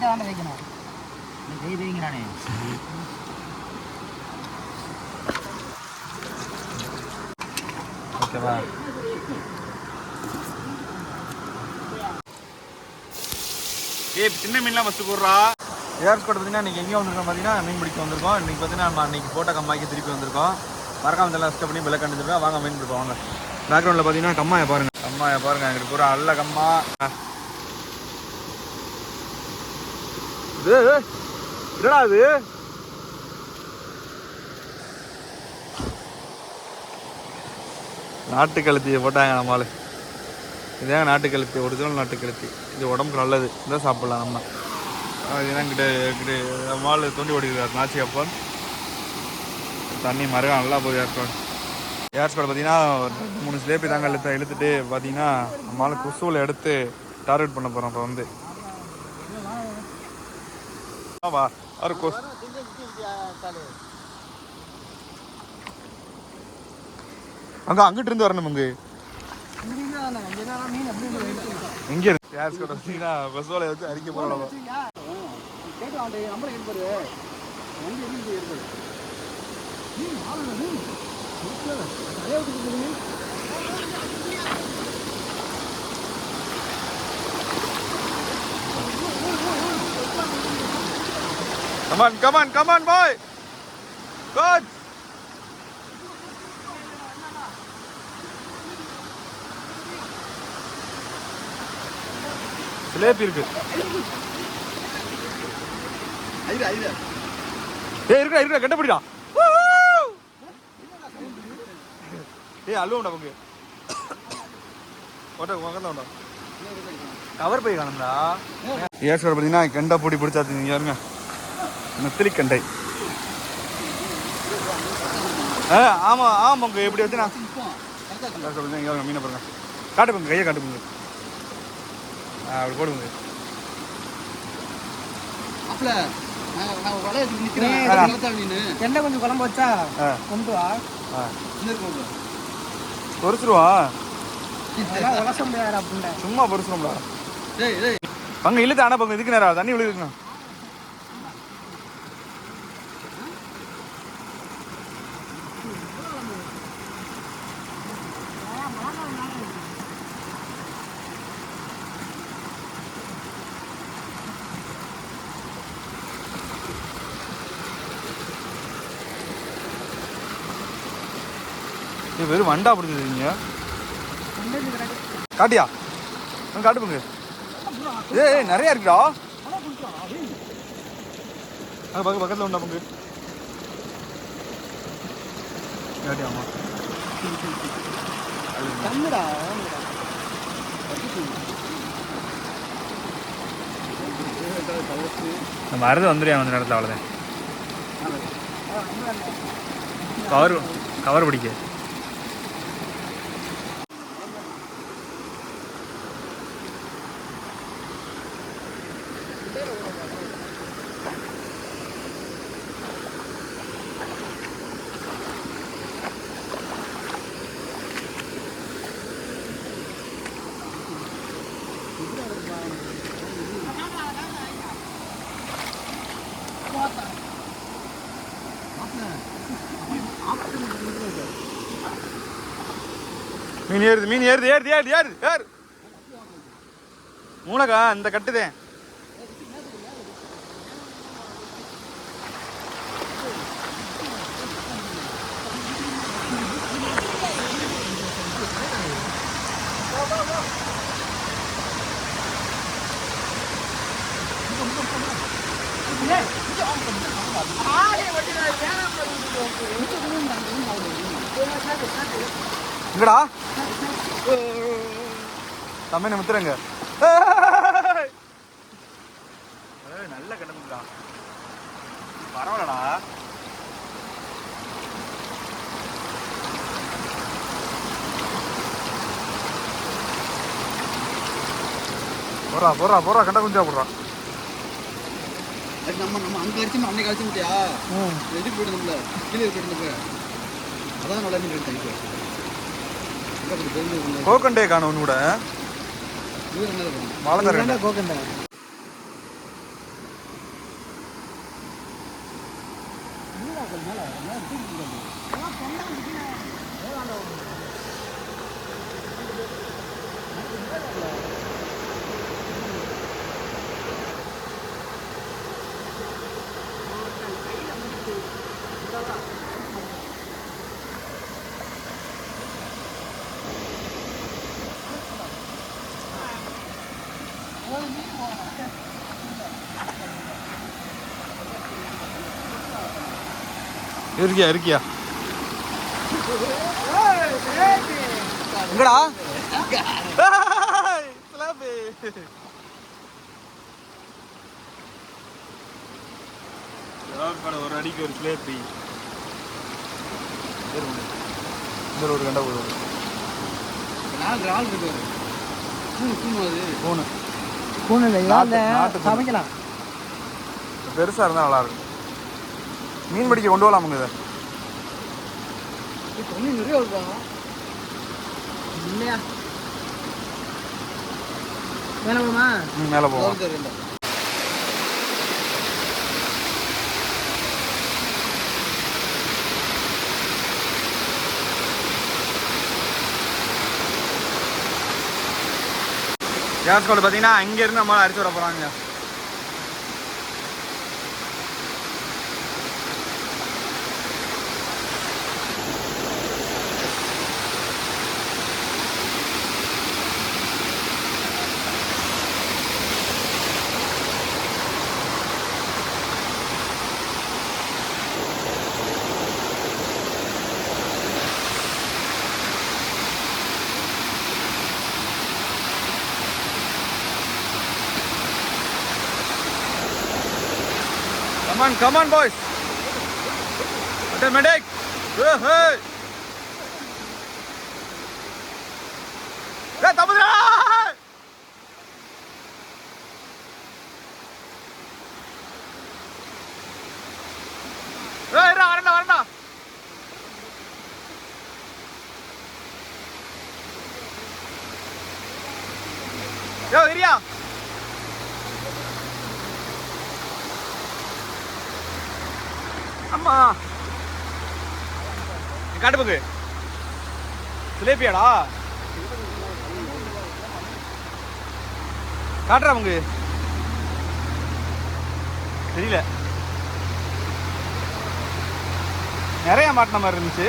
வைக்கணும். வைங்கிறானே. ஓகேவா? சின்ன மீன்லாம் ஃபஸ்ட்டு போடுறா. ஏர்ஸ்கோட் பார்த்தீங்கன்னா இன்றைக்கி எங்கேயும் வந்திருக்கோம் பார்த்தீங்கன்னா மீன் பிடிக்க வந்திருக்கோம். இன்றைக்கி பார்த்தீங்கன்னா நம்ம அன்றைக்கி போட்ட கம்மாய்க்கு திருப்பி வந்திருக்கோம். மறக்காம இதெல்லாம் ஸ்டெப் பண்ணி விலை கண்டுருக்கோம். வாங்க மீன் பிடிப்போம் வாங்க. பேக்ரவுண்டில் பார்த்தீங்கன்னா கம்மாயை பாருங்கள் எங்களுக்கு பூரா அல்ல கம்மா. இது என்னடா அது? நாட்டுக்கழுத்தியை போட்டாங்க நம்மளால. இதாங்க நாட்டுக்கழுத்தி, ஒரிஜினல் நாட்டுக்கழுத்தி. இது உடம்புக்கு நல்லது, இதான் சாப்பிட்லாம் நம்ம. இதுதான் கிட்ட நம்மளால் தோண்டி ஓடிக்கிறார் நாச்சி அப்பன். தண்ணி மரம் நல்லா போகுது. ஏர்ஸ்கோட் பார்த்தீங்கன்னா 3 ஸ்லேப்பி தாங்க இழுத்துட்டு பார்த்தீங்கன்னா நம்மளால் குசூவில் எடுத்து டார்கெட் பண்ண போகிறோம். இப்போ வந்து வா அங்கிட்டு இருந்து வரணும். எங்க இருக்கு ஏர்ஸ்கோட் பார்த்தீங்கன்னா பஸ்ஸோல வச்சு அடிக்க போகிறோம். Come on, boy. Good. Slave இருக்கு. இருக்கா கண்டபிடிடா. அழுவண்டா பங்கு ஓட்ட கவர் போய் காணும்டா. ஏர்ஸ்கோட் பார்த்தீங்கன்னா கெண்டை பொடி பிடிச்சாச்சு. நீங்கள் பாருங்க நெத்திலி கண்டை. ஆமாம் பங்கு எப்படி வச்சு நான் மீனை பாருங்க. காட்டு பங்கு கையை காட்டு பங்கு. அப்படி போடுங்க. என்ன கொஞ்சம் குழம்பு வச்சா கொண்டு வா. பொரிச்சிருவா. முடியாது சும்மா பொரிச்சிரும்டா. பங்கு இழுத்து ஆனா பங்கு இதுக்கு நேரம் தண்ணி விழுகுங்க. வெறும் வண்டா பிடிச்சிருக்கீங்க. காட்டியா காட்டு பங்கு. நிறைய இருக்குடா. பக்கத்தில் உண்டா பங்கு. காட்டியாமா மருந்து வந்துடுவேன் அந்த நேரத்தில். அவ்வளோதான் கவர் பிடிக்க. மீன் ஏறுது. மூலக்கா இந்த கட்டுதேன். இங்கடா தம்பி முத்துறங்க. நல்ல கிடந்துடா. பரவாயில்லடா. போறா கண்ட குஞ்சா போடுறா. நம்ம அங்க அடிச்சு அன்னைக்கு அடிச்சு முடியா எதுக்கு போயிட்டு கீழே போயிட்டு அதான் நல்லா மீன். கோகண்டே காணும் கூட கோகண்டை இருக்கியா எங்கடா ஒரு அடிக்கு ஒரு சிலேபி ஒரு கண்டா போடுவோம். சமைக்கலாம் பெருசா இருந்தா நல்லா இருக்கும். மீன் பிடிக்க கொண்டு வரலாமுங்க இதை. தண்ணி நிறைய வருதா இல்லையா? மேலே போமா? மேலே போவோம். கேஸ் கோடு பார்த்தீங்கன்னா அங்கேருந்து நம்மளால் அடிச்சு வர போகிறாங்க. Come on, boys. Medic. Hey. Hey, Tamudra. Hey, varanda. Yo, area. அம்மா காட்டுப்புக்கு சிலேபியாடா காட்டுறா உங்க தெரியல. நிறைய மாட்டின மாதிரி இருந்துச்சு.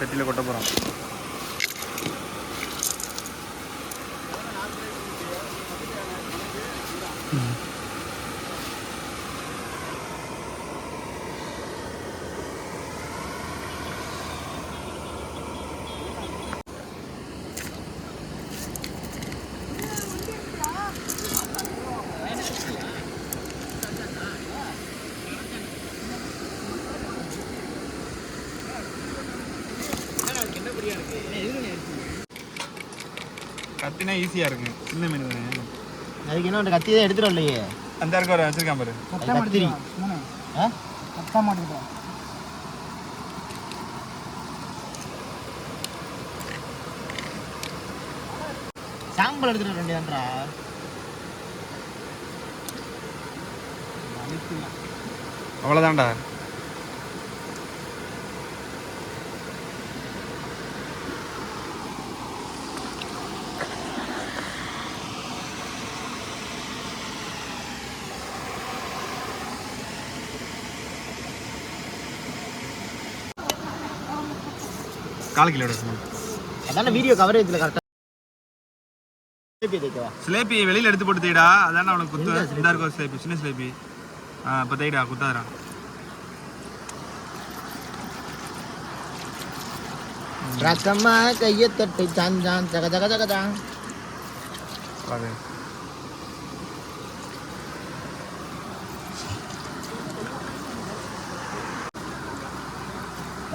தட்டியில் கொட்ட போகிறோம். கத்தினா ஈஸியா இருக்கு. சின்ன மீன் தானே. அதுக்கு என்ன ஒரு கத்தி தான் எடுத்துட்டு இல்லையே. அந்த இருக்க ஒரு வச்சிருக்கான் பாரு. கத்திரி கத்தா மாட்டேங்குது. சாம்பல் எடுத்துட்டு வேண்டியதான்றா. அவ்வளோதான்டா. கால் கிலோ எடுக்கணும். அதான வீடியோ கவரேஜ்ல கரெக்ட்டா சிலேபி வெளியில எடுத்து போட்டு தேடா. அதான அவனுக்கு குத்து. இந்த இருக்க சிலேபி சின்ன சிலேபி. இப்போ தேடா குத்தாரா. ரக்கமா கையை தட்டு சாஞ்சான் ஜக ஜக ஜக ஜான்.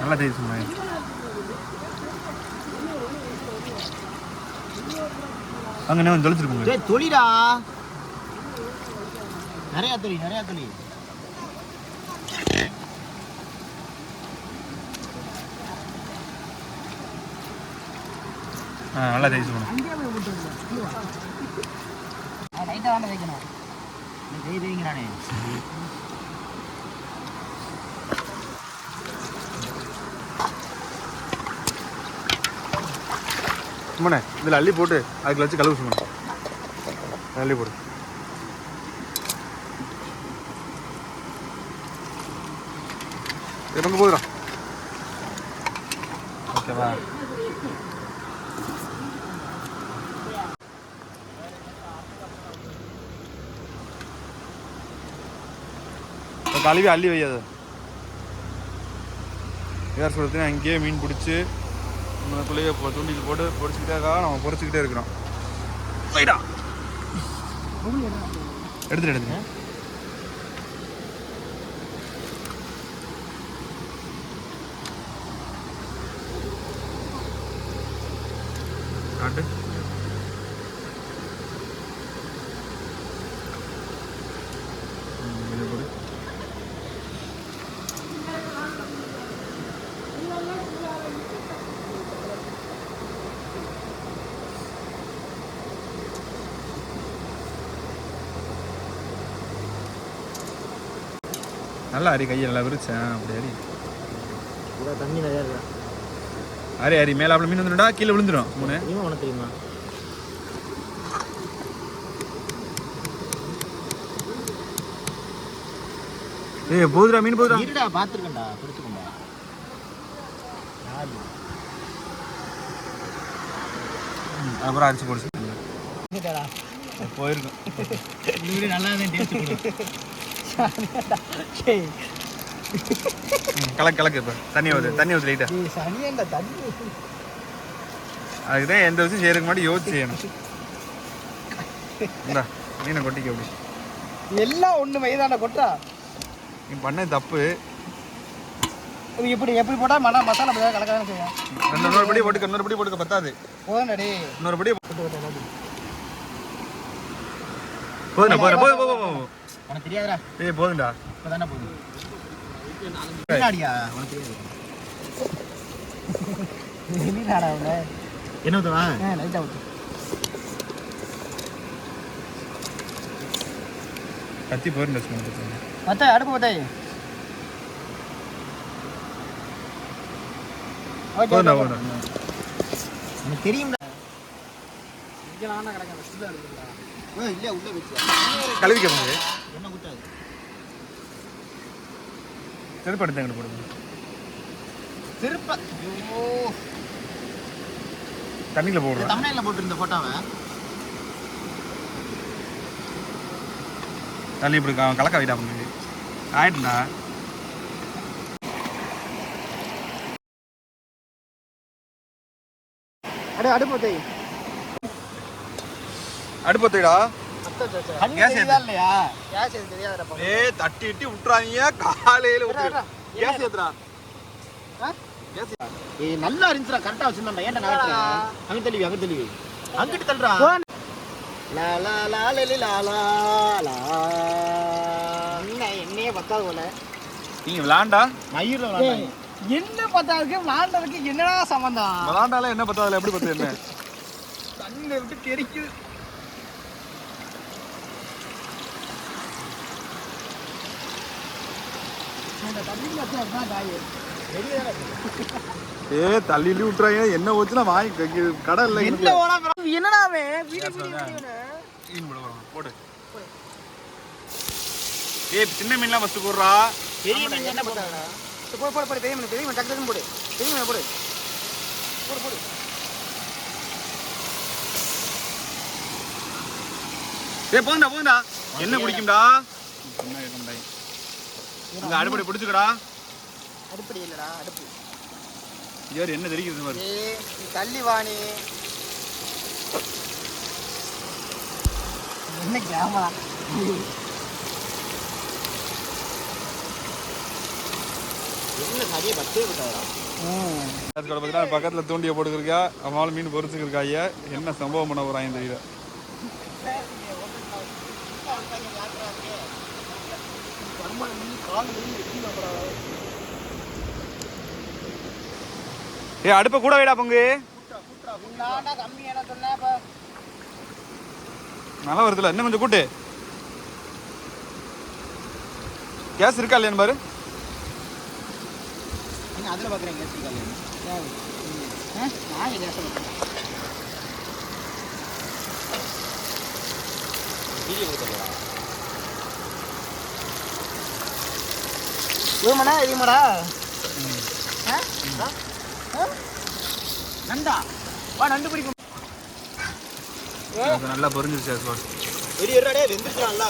நல்லா தெரியுது சும்மா. அங்கே என்ன தொலைச்சிருப்போங்க. தொழிடா நிறையா தொழில் நிறையா தொழில். நல்லா தேய்ச்சி போகணும். லைட்டாக தானே வைக்கணும். தேய்ங்கிறானே. சும்மாண்ணே இதில் அள்ளி போட்டு அதுக்கு வச்சு கழுவு சும்மா அள்ளி போடு. இது பங்கு போதுடா. ஓகேவா? கழுவி அள்ளி வையாது. யார் சொல்லுறதுன்னா அங்கேயே மீன் பிடிச்சி நம்மளுக்குள்ளேயே தூண்டில் போட்டு பொறிச்சிக்கிட்டே நம்ம பொறிச்சிக்கிட்டே இருக்கிறோம். எடுத்துட்டு காட்டு. நல்லா அரி கையை நல்லா விரிச்சேன். அப்படி அரி தண்ணி நிறையா இருக்கா? அரி அரி மேலே அப்படி மீன் வந்துடும்டா, கீழே விழுந்துடும். மூணு உனக்கு தெரியுமா? ஏய் போதுடா மீன் போதுடா. இருடா பார்த்துருக்கேன்டா, பிடிச்சிக்கோண்டா. அப்புறம் அரிசி போடுச்சு போயிருக்கும். நல்லா தான் டேஸ்ட் கொடு. கலக்கு கலக்கு. இப்போ தண்ணி ஊற்று லைட்டா. அதுக்குதான் எந்த விஷயம் செய்யறதுக்கு முன்னாடி யோசிச்சு செய்யணும். இந்தா மீனை கொட்டிக்க. அப்படி எல்லாம் ஒன்று வயதான கொட்டா. நீ பண்ண தப்பு. இது எப்படி போட்டால் மசாலா கலக்காதானே செய்யும். இன்னொரு படி போட்டுக்க பத்தாது. போதும்டி. இன்னொரு படி போதுண்ணா போதும். உனக்கு தெரியாதுடா. ஏய் போதும்டா. இப்போ தானே போதும். உனக்கு தெரியாது. என்ன ஊற்றுவா? லைட்டாக ஊற்று. கத்தி போயிருந்தா மத்த அடுப்பு பத்தாய். எனக்கு தெரியும்டா. கழுவிக்க போது என்ன ஊற்றாது. செருப்பு எடுத்து போடுங்க. திருப்ப தண்ணியில் போடுறோம். தமிழ்நாட்டில் போட்டுருந்த போட்டோவை தண்ணி இப்படி கலக்க வைடா பண்ணி ஆயிட்டுண்ணா. அடுப்பத்தைடா. இல்லையா? தட்டி இட்டி விட்டுறாங்க. காலையில கேஸ் ஏத்துறா. நல்லா இருந்துச்சுடா. கரெக்டா வச்சிருந்தா. ஏன்டா நான் அங்க தெளிவி அங்கிட்டு தள்ளுறா. என்னையே பத்தாது போல. நீங்க விளாண்டா மயிர் என்ன பத்தாதுக்கு விளாண்டதுக்கு என்னடா சம்பந்தம்? விளாண்டால என்ன பத்தாதுல எப்படி பத்து என்ன தண்ணியை விட்டு தெரிக்குது. தள்ளி விட்டுறாங்க. என்ன வச்சுனா வாங்கி கடை இல்லை. என்னடாவே போடு. சின்ன மீன்லாம் ஃபர்ஸ்ட் போடுறா. பெரிய மீன் என்ன போடுறா? போடு பெரிய மீன் டக்கு டக்குன்னு போடு. பெரிய மீன் போடு. போதுண்டா. என்ன குடிக்கும்டா? அங்க அடுப்படி பிடிச்சுக்கடா. அடுப்படி இல்லடா, அடுப்பு. யார் என்ன தெரியுது பாரு. தள்ளி வாணி. என்ன கேமரா? என்ன சரியா பத்தே விட்டாரா? பக்கத்துல தூண்டிய போட்டுருக்கா. அவனால மீன் பொறிச்சுருக்காங்க. என்ன சம்பவம் பண்ண போறாங்க தெரியல. அடுப்ப கூட வைடா பங்கு. கம்மியான சொன்னேன் இப்போ நல்லா வருதுல்ல, இன்னும் கொஞ்சம் கூட்டு. கேஸ் இருக்கா இல்லையான்னு பாரு. நீங்கள் அதில் பார்க்குறேன் கேஸ் இருக்கா இல்லையா? நான் கேஸ் பார்க்குறேன். வீடியோ கொடுத்துருக்கா இதுமாடா இதுமாடா நண்டா வா நண்டு பிடிக்கும். நல்லா பொரிஞ்சிருச்சு சார். வெடி எறாடே வெந்துட்டான்ல.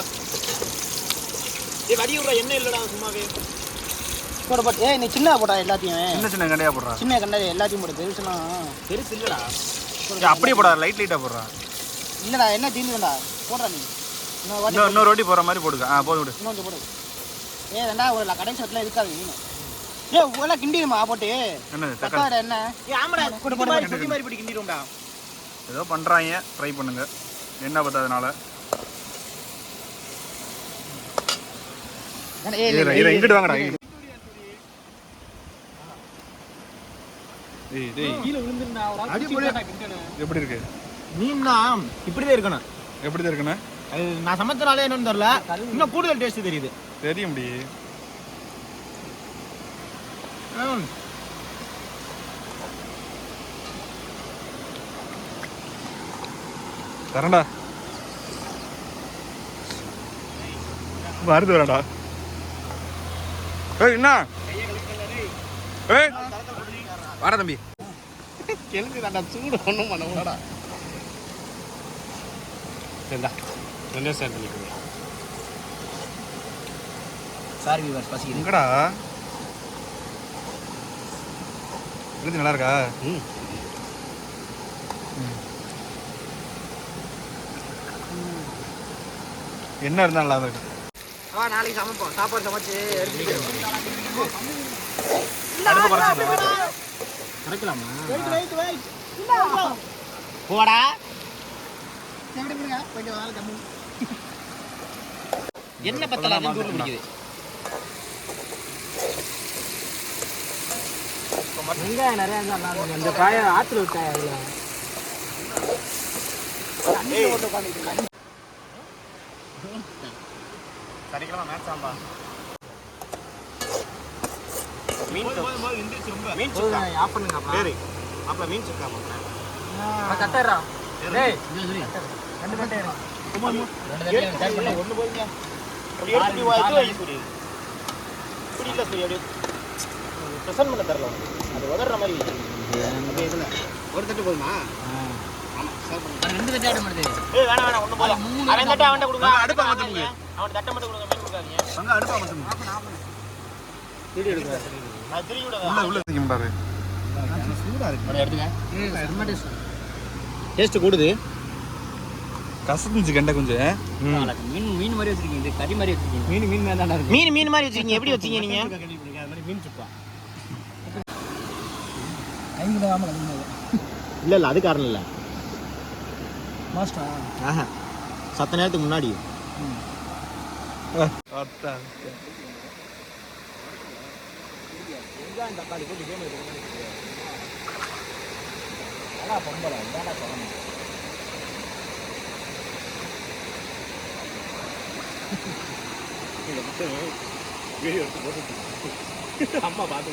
வடி விடுற எண்ணெய் இல்லடா சும்மாவே போட போட்டு. ஏய் நீ சின்ன போடா எல்லாத்தையும். சின்ன சின்ன கண்டையா போடுறா. சின்ன கண்டாய் எல்லாத்தையும் போடு. பெருசுனா பெருசு இல்லடா. அப்படியே போடா, லைட் லைட்டா போடுறா. இல்லடா என்ன தீந்துடா போடுறா நீ. இன்னொரு ரோட்டி போற மாதிரி போடுங்க. போதும் விடு. இன்னொன்று போடு. ஏண்டா ஒரு கடைசி இடத்துல இருக்காது மீன். ஏ எல்லாம் கிண்டிடுமா போட்டு. என்னது தக்காளி என்ன? ஏ ஆமாடா போடு போடு சுத்தி மாதிரி போட்டு கிண்டிடும்டா. ஏதோ பண்றாங்க, ட்ரை பண்ணுங்க. என்ன பத்தாதனால இங்கிட்டு வாங்கடா. எப்படி இருக்கு மீன்னா இப்படிதான் இருக்கணும். எப்படிதான் இருக்குண்ணா? அது நான் சமைச்சனாலே என்னன்னு தெரியல, இன்னும் கூடுதல் டேஸ்ட் தெரியுது. தெரிய முடி தரண்டா வருது வரடா. ஏய் என்ன ஏய் வர தம்பி கெளுத்தி தாண்டா சூடு ஒன்றும் பண்ண கூடாடா. சரிடா ரெண்டே ஷேர் பண்ணிக்கோங்க. சாரி வியூவர்ஸ் பசிக்குது. எங்கடா இது நல்லா இருக்கா? என்ன இருந்தா நல்லா இருக்கு. நாளைக்கு சமைப்போம். சாப்பாடு சமைச்சு போடா என்ன பத்தல பிடிக்குது. வெங்காயம் நிறைய இந்த காய ஆத்துல விட்டாய். சனிக்கிழமை மேட்ச் ஆம்பா. மீன் சுக்கா ஆஃப் பண்ணுங்க. சரி அப்ப மீன் சுக்கா பண்றேன். கட்டறா டேய் ரெண்டு கட்டை இரு. ஒன்னு போய்ங்க. அப்படி எடுத்து வாய்க்கு வை சூரி. இப்படி இல்ல சூரி அப்படியே பிரசன்ட் பண்ண தரல. அது உதறற மாதிரி அப்படியே இதுல ஒரு தட்டு போதுமா? ஆமா சார் பண்ணுங்க. ரெண்டு தட்டு ஆட மாட்டே. ஏய் வேணாம் வேணாம் ஒன்னு போதும். அவன் தட்டு அவன்ட்ட கொடுங்க. அடுப்ப மாத்துங்க. அவன் தட்ட மட்டும் கொடுங்க. மீன் கொடுக்காதீங்க. அங்க அடுப்ப மாத்துங்க. வீடியோ எடுங்க. அது திருப்பி விடுங்க. உள்ள தூக்கி பாரு. சூடா இருக்கு. அட எடுங்க. ரொம்ப டேஸ்ட். டேஸ்ட் கூடுது. கசந்துச்சு கண்ட கொஞ்சம். மீன் மாதிரி வச்சிருக்கீங்க. இது கறி மாதிரி வச்சிருக்கீங்க. மீன் மாதிரி தான் இருக்கு. மீன் மாதிரி வச்சிருக்கீங்க. எப்படி வச்சீங்க நீங்க? அது மாதிரி மீன் சுக்கா. இல்ல இல்ல அது காரணம் இல்ல மாஸ்டர். ஆஹா சத்த நேரத்துக்கு முன்னாடி தக்காளி போட்டு பொம்பளை வீடியோ எடுத்து போட்டு அம்மா பார்த்து